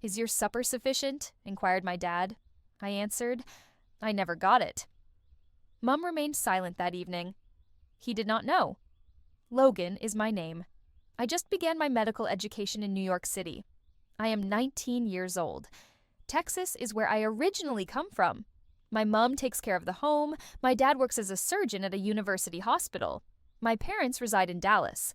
"Is your supper sufficient?" inquired my dad. I answered, "I never got it." Mum remained silent that evening. He did not know. Logan is my name. I just began my medical education in New York City. I am 19 years old. Texas is where I originally come from. My mom takes care of the home. My dad works as a surgeon at a university hospital. My parents reside in Dallas.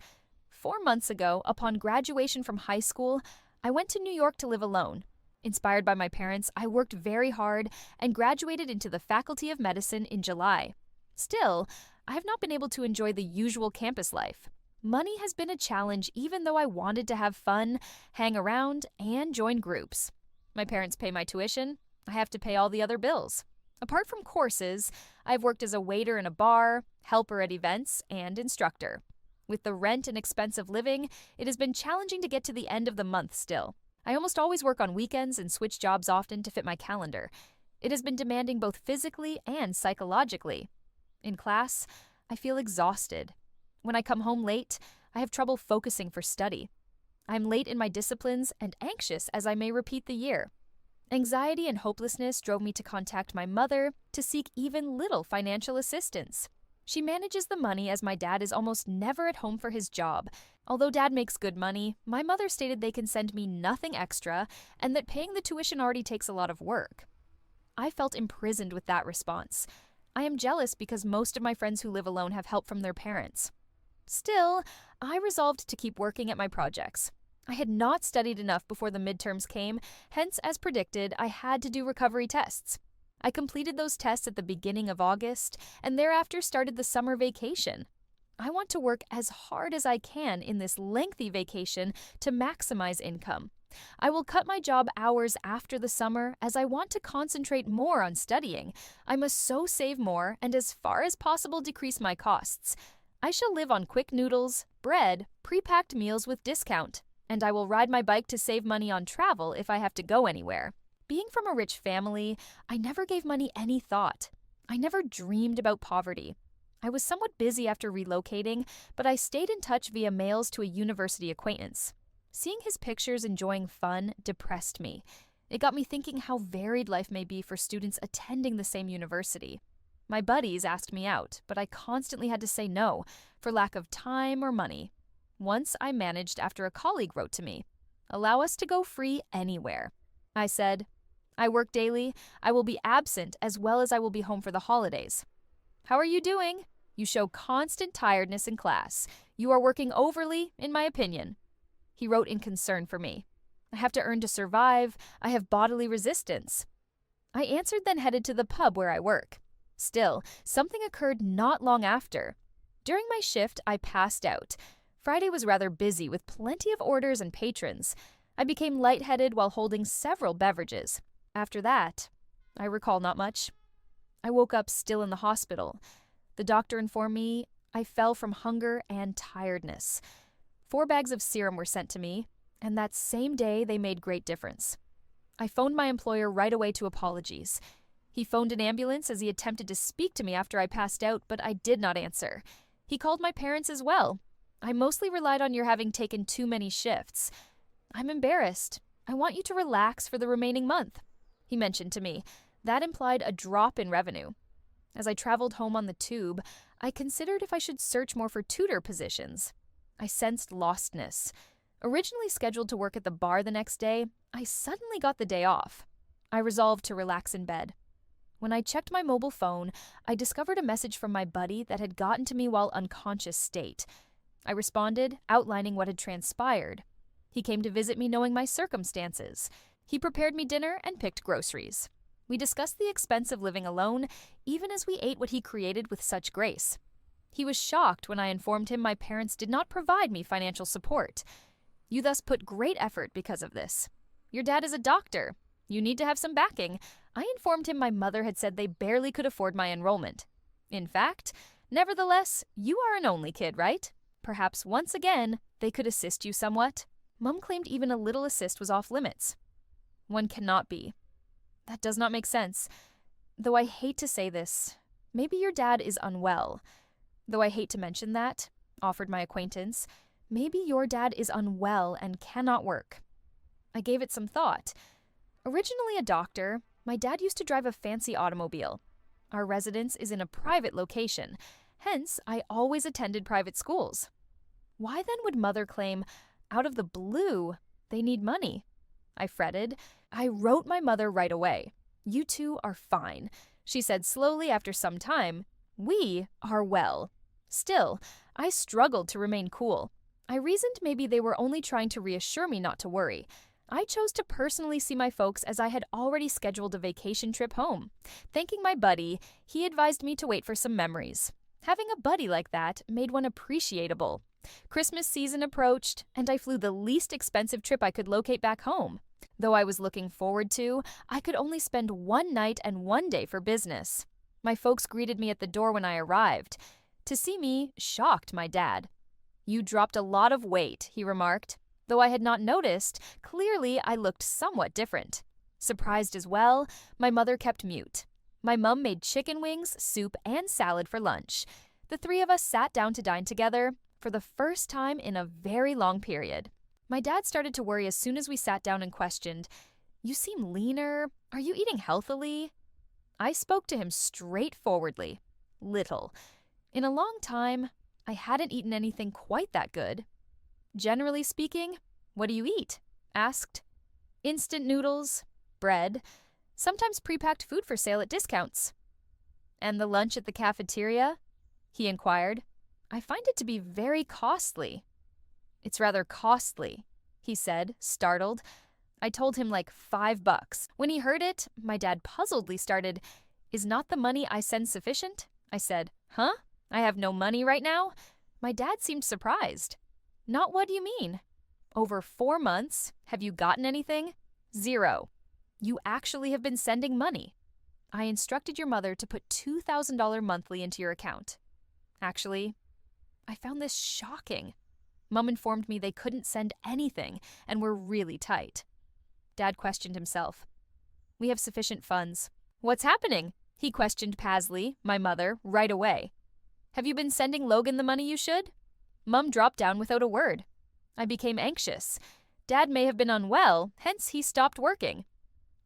4 months ago, upon graduation from high school, I went to New York to live alone. Inspired by my parents, I worked very hard and graduated into the Faculty of Medicine in July. Still, I have not been able to enjoy the usual campus life. Money has been a challenge even though I wanted to have fun, hang around, and join groups. My parents pay my tuition. I have to pay all the other bills. Apart from courses, I've worked as a waiter in a bar, helper at events, and instructor. With the rent and expense of living, it has been challenging to get to the end of the month still. I almost always work on weekends and switch jobs often to fit my calendar. It has been demanding both physically and psychologically. In class, I feel exhausted. When I come home late, I have trouble focusing for study. I'm late in my disciplines and anxious as I may repeat the year. Anxiety and hopelessness drove me to contact my mother to seek even little financial assistance. She manages the money as my dad is almost never at home for his job. Although dad makes good money, my mother stated they can send me nothing extra and that paying the tuition already takes a lot of work. I felt imprisoned with that response. I am jealous because most of my friends who live alone have help from their parents. Still, I resolved to keep working at my projects. I had not studied enough before the midterms came, hence, as predicted, I had to do recovery tests. I completed those tests at the beginning of August, and thereafter started the summer vacation. I want to work as hard as I can in this lengthy vacation to maximize income. I will cut my job hours after the summer as I want to concentrate more on studying. I must so save more and as far as possible decrease my costs. I shall live on quick noodles, bread, pre-packed meals with discount, and I will ride my bike to save money on travel if I have to go anywhere. Being from a rich family, I never gave money any thought. I never dreamed about poverty. I was somewhat busy after relocating, but I stayed in touch via mails to a university acquaintance. Seeing his pictures enjoying fun depressed me. It got me thinking how varied life may be for students attending the same university. My buddies asked me out, but I constantly had to say no for lack of time or money. Once I managed after a colleague wrote to me, "Allow us to go free anywhere." I said, "I work daily. I will be absent as well as I will be home for the holidays." "How are you doing? You show constant tiredness in class. You are working overly, in my opinion." He wrote in concern for me. "I have to earn to survive. I have bodily resistance." I answered, then headed to the pub where I work. Still, something occurred not long after. During my shift, I passed out. Friday was rather busy with plenty of orders and patrons. I became lightheaded while holding several beverages. After that, I recall not much. I woke up still in the hospital. The doctor informed me I fell from hunger and tiredness. 4 bags of serum were sent to me, and that same day they made great difference. I phoned my employer right away to apologies. He phoned an ambulance as he attempted to speak to me after I passed out, but I did not answer. He called my parents as well. "I mostly relied on your having taken too many shifts. I'm embarrassed. I want you to relax for the remaining month," he mentioned to me. That implied a drop in revenue. As I traveled home on the tube, I considered if I should search more for tutor positions. I sensed lostness. Originally scheduled to work at the bar the next day, I suddenly got the day off. I resolved to relax in bed. When I checked my mobile phone, I discovered a message from my buddy that had gotten to me while unconscious state. I responded, outlining what had transpired. He came to visit me knowing my circumstances. He prepared me dinner and picked groceries. We discussed the expense of living alone, even as we ate what he created with such grace. He was shocked when I informed him my parents did not provide me financial support. "You thus put great effort because of this. Your dad is a doctor. You need to have some backing." I informed him my mother had said they barely could afford my enrollment. "In fact, nevertheless, you are an only kid, right? Perhaps once again, they could assist you somewhat." Mum claimed even a little assist was off limits. One cannot be. That does not make sense. Though I hate to say this, maybe your dad is unwell. Though I hate to mention that, offered my acquaintance, maybe your dad is unwell and cannot work. I gave it some thought. Originally a doctor, my dad used to drive a fancy automobile. Our residence is in a private location, hence I always attended private schools. Why then would Mother claim, out of the blue, they need money? I fretted. I wrote my mother right away. You two are fine, she said slowly after some time. We are well. Still, I struggled to remain cool. I reasoned maybe they were only trying to reassure me not to worry. I chose to personally see my folks as I had already scheduled a vacation trip home. Thanking my buddy, he advised me to wait for some memories. Having a buddy like that made one appreciable. Christmas season approached, and I flew the least expensive trip I could locate back home. Though I was looking forward to, I could only spend one night and one day for business. My folks greeted me at the door when I arrived. To see me shocked my dad. "You dropped a lot of weight," he remarked. Though I had not noticed, clearly I looked somewhat different. Surprised as well, my mother kept mute. My mum made chicken wings, soup, and salad for lunch. The three of us sat down to dine together for the first time in a very long period. My dad started to worry as soon as we sat down and questioned, "You seem leaner. Are you eating healthily?" I spoke to him straightforwardly. Little. In a long time, I hadn't eaten anything quite that good. "Generally speaking, what do you eat?" asked. "Instant noodles, bread, sometimes pre-packed food for sale at discounts." "And the lunch at the cafeteria?" he inquired. "I find it to be very costly." "It's rather costly," he said, startled. I told him like $5. When he heard it, my dad puzzledly started, "Is not the money I send sufficient?" I said, "Huh? I have no money right now?" My dad seemed surprised. "Not what do you mean? Over 4 months, have you gotten anything?" "Zero. You actually have been sending money. I instructed your mother to put $2,000 monthly into your account. Actually, I found this shocking. Mum informed me they couldn't send anything and were really tight." Dad questioned himself. "We have sufficient funds." "What's happening?" he questioned Pasley, my mother, right away. "Have you been sending Logan the money you should?" Mum dropped down without a word. I became anxious. Dad may have been unwell, hence he stopped working.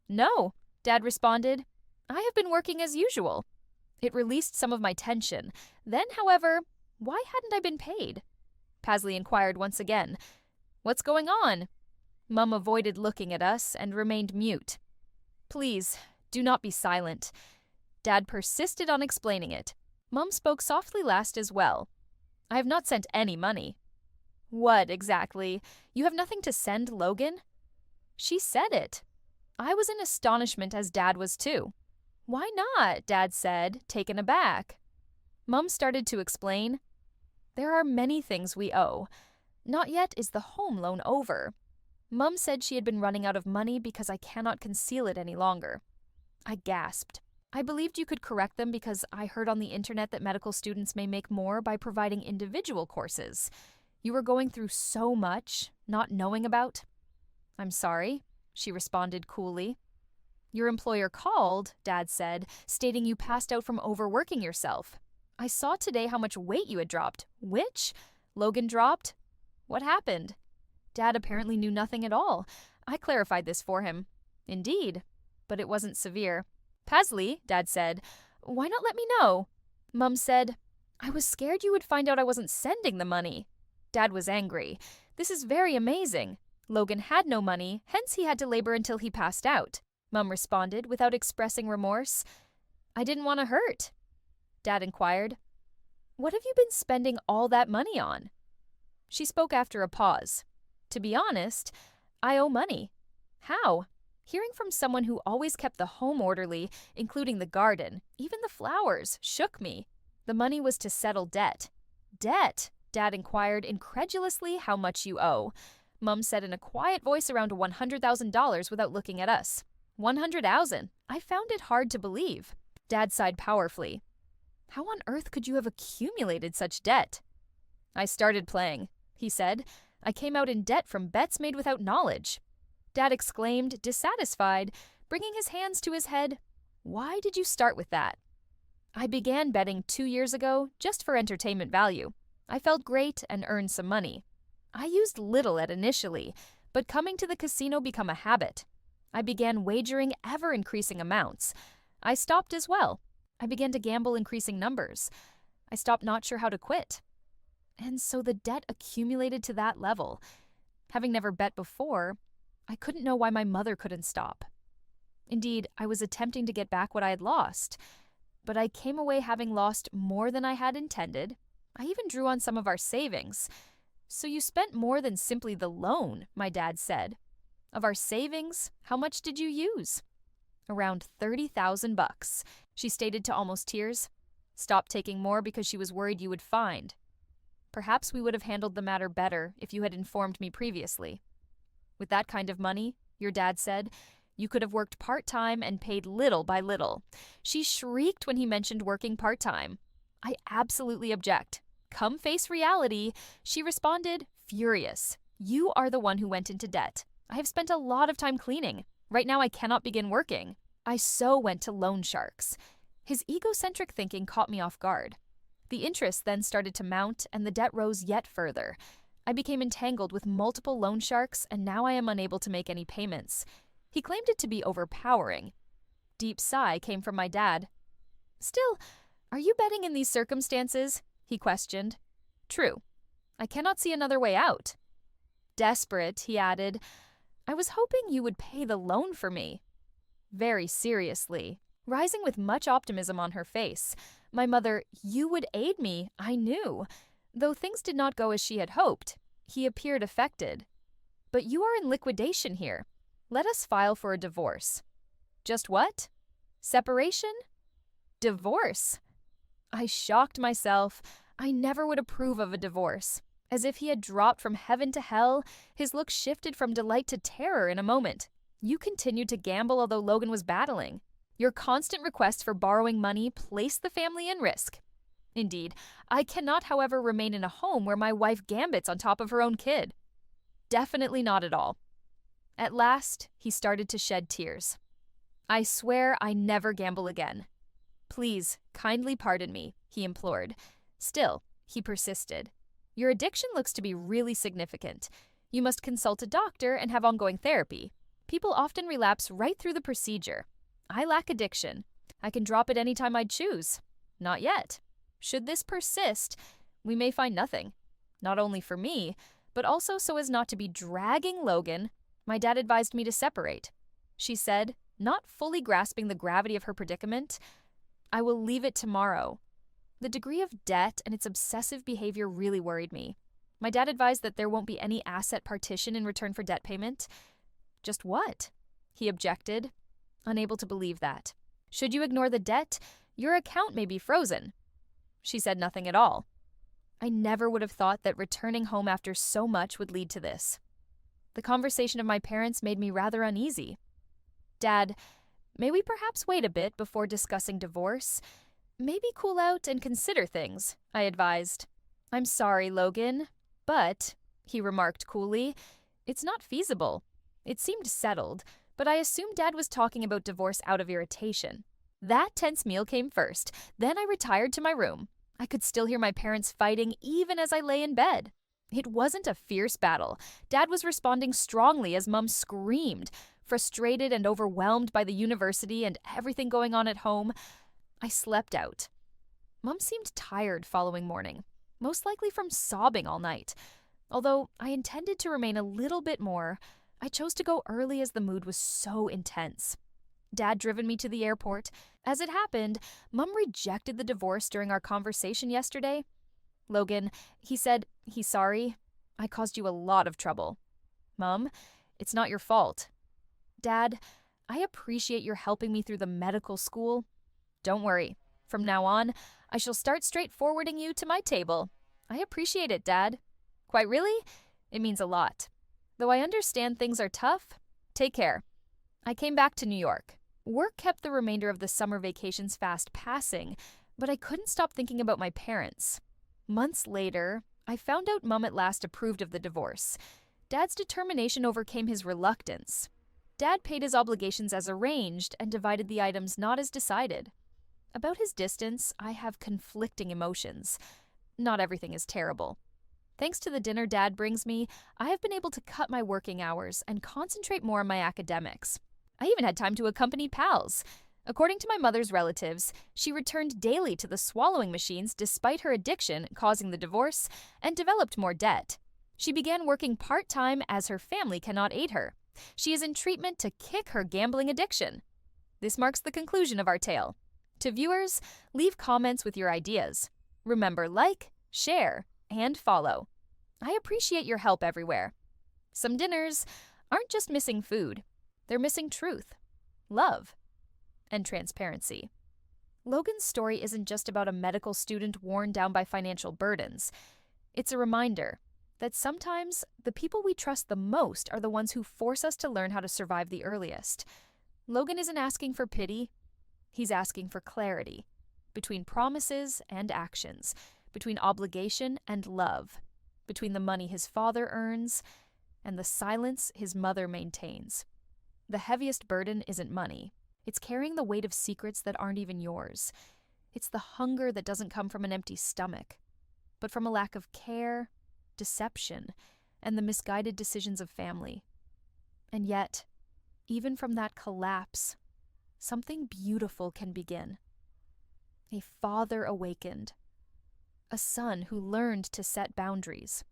"No," Dad responded. "I have been working as usual." It released some of my tension. Then, however, why hadn't I been paid? Pasley inquired once again. "What's going on?" Mum avoided looking at us and remained mute. "Please, do not be silent." Dad persisted on explaining it. Mum spoke softly last as well. "I have not sent any money." "What exactly? You have nothing to send Logan?" She said it. I was in astonishment as Dad was too. "Why not?" Dad said, taken aback. Mum started to explain. "There are many things we owe. Not yet is the home loan over. Mum said she had been running out of money because I cannot conceal it any longer." I gasped. "I believed you could correct them because I heard on the internet that medical students may make more by providing individual courses. You were going through so much, not knowing about." "I'm sorry," she responded coolly. "Your employer called," Dad said, stating you passed out from overworking yourself. I saw today how much weight you had dropped." "Which?" "Logan dropped." "What happened?" Dad apparently knew nothing at all. I clarified this for him. "Indeed, but it wasn't severe." "Pasley," Dad said, "why not let me know?" Mum said, "I was scared you would find out I wasn't sending the money." Dad was angry. "This is very amazing. Logan had no money, hence he had to labor until he passed out." Mum responded without expressing remorse. "I didn't want to hurt." Dad inquired, "What have you been spending all that money on?" She spoke after a pause. "To be honest, I owe money." "How?" Hearing from someone who always kept the home orderly, including the garden, even the flowers, shook me. The money was to settle debt. "Debt?" Dad inquired incredulously. "How much you owe?" Mum said in a quiet voice around $100,000 without looking at us. 100,000. I found it hard to believe. Dad sighed powerfully. "How on earth could you have accumulated such debt?" "I started playing," he said. "I came out in debt from bets made without knowledge." Dad exclaimed, dissatisfied, bringing his hands to his head. "Why did you start with that?" "I began betting 2 years ago, just for entertainment value. I felt great and earned some money. I used little at initially, but coming to the casino became a habit. I began wagering ever-increasing amounts. I stopped as well. I began to gamble increasing numbers. I stopped not sure how to quit. And so the debt accumulated to that level. Having never bet before, I couldn't know why my mother couldn't stop. Indeed, I was attempting to get back what I had lost, but I came away having lost more than I had intended. I even drew on some of our savings. So you spent more than simply the loan, my dad said. Of our savings, how much did you use? Around $30,000, she stated to almost tears. Stopped taking more because she was worried you would find. Perhaps we would have handled the matter better if you had informed me previously. With that kind of money, your dad said, you could have worked part-time and paid little by little. She shrieked when he mentioned working part-time. I absolutely object. Come face reality, she responded, furious. You are the one who went into debt. I have spent a lot of time cleaning. Right now I cannot begin working. I so went to loan sharks. His egocentric thinking caught me off guard. The interest then started to mount and the debt rose yet further. I became entangled with multiple loan sharks and now I am unable to make any payments. He claimed it to be overpowering. Deep sigh came from my dad. Still, are you betting in these circumstances? He questioned. True. I cannot see another way out. Desperate, he added, I was hoping you would pay the loan for me. Very seriously, rising with much optimism on her face. My mother, you would aid me, I knew. Though things did not go as she had hoped, he appeared affected. But you are in liquidation here. Let us file for a divorce. Just what? Separation? Divorce. I shocked myself. I never would approve of a divorce. As if he had dropped from heaven to hell, his look shifted from delight to terror in a moment. You continued to gamble although Logan was battling. Your constant requests for borrowing money placed the family in risk. Indeed, I cannot, however, remain in a home where my wife gambits on top of her own kid. Definitely not at all. At last, he started to shed tears. I swear I never gamble again. Please, kindly pardon me, he implored. Still, he persisted. Your addiction looks to be really significant. You must consult a doctor and have ongoing therapy. People often relapse right through the procedure. I lack addiction. I can drop it any time I'd choose. Not yet. Should this persist, we may find nothing. Not only for me, but also so as not to be dragging Logan. My dad advised me to separate. She said, not fully grasping the gravity of her predicament, I will leave it tomorrow. The degree of debt and its obsessive behavior really worried me. My dad advised that there won't be any asset partition in return for debt payment. Just what? He objected, unable to believe that. Should you ignore the debt, your account may be frozen. She said nothing at all. I never would have thought that returning home after so much would lead to this. The conversation of my parents made me rather uneasy. Dad, may we perhaps wait a bit before discussing divorce? Maybe cool out and consider things, I advised. I'm sorry, Logan, but, he remarked coolly, it's not feasible. It seemed settled, but I assumed Dad was talking about divorce out of irritation. That tense meal came first, then I retired to my room. I could still hear my parents fighting even as I lay in bed. It wasn't a fierce battle. Dad was responding strongly as Mum screamed. Frustrated and overwhelmed by the university and everything going on at home, I slept out. Mum seemed tired following morning, most likely from sobbing all night. Although I intended to remain a little bit more, I chose to go early as the mood was so intense. Dad driven me to the airport. As it happened, Mum rejected the divorce during our conversation yesterday. Logan, he said, he's sorry. I caused you a lot of trouble. Mum, it's not your fault. Dad, I appreciate your helping me through the medical school. Don't worry. From now on, I shall start straightforwarding you to my table. I appreciate it, Dad. Quite really? It means a lot. Though I understand things are tough, take care. I came back to New York. Work kept the remainder of the summer vacations fast passing, but I couldn't stop thinking about my parents. Months later, I found out Mum at last approved of the divorce. Dad's determination overcame his reluctance. Dad paid his obligations as arranged and divided the items not as decided. About his distance, I have conflicting emotions. Not everything is terrible. Thanks to the dinner Dad brings me, I have been able to cut my working hours and concentrate more on my academics. I even had time to accompany pals. According to my mother's relatives, she returned daily to the swallowing machines despite her addiction causing the divorce and developed more debt. She began working part-time as her family cannot aid her. She is in treatment to kick her gambling addiction. This marks the conclusion of our tale. To viewers, leave comments with your ideas. Remember, like, share, and follow. I appreciate your help everywhere. Some dinners aren't just missing food. They're missing truth, love, and transparency. Logan's story isn't just about a medical student worn down by financial burdens. It's a reminder that sometimes the people we trust the most are the ones who force us to learn how to survive the earliest. Logan isn't asking for pity. He's asking for clarity between promises and actions, between obligation and love, between the money his father earns and the silence his mother maintains. The heaviest burden isn't money. It's carrying the weight of secrets that aren't even yours. It's the hunger that doesn't come from an empty stomach, but from a lack of care, deception, and the misguided decisions of family. And yet, even from that collapse, something beautiful can begin. A father awakened, a son who learned to set boundaries,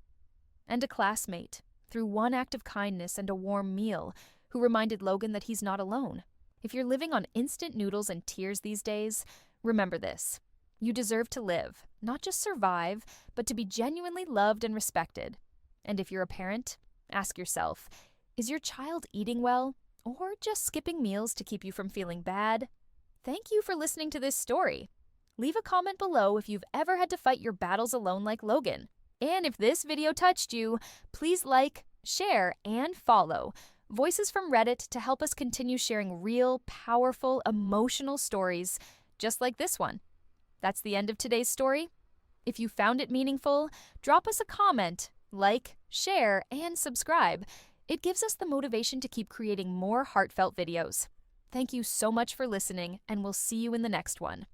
and a classmate, through one act of kindness and a warm meal, who reminded Logan that he's not alone. If you're living on instant noodles and tears these days, remember this. You deserve to live, not just survive, but to be genuinely loved and respected. And if you're a parent, ask yourself, is your child eating well, or just skipping meals to keep you from feeling bad? Thank you for listening to this story. Leave a comment below if you've ever had to fight your battles alone like Logan. And if this video touched you, please like, share, and follow Voices from Reddit to help us continue sharing real, powerful, emotional stories just like this one. That's the end of today's story. If you found it meaningful, drop us a comment, like, share, and subscribe. It gives us the motivation to keep creating more heartfelt videos. Thank you so much for listening, and we'll see you in the next one.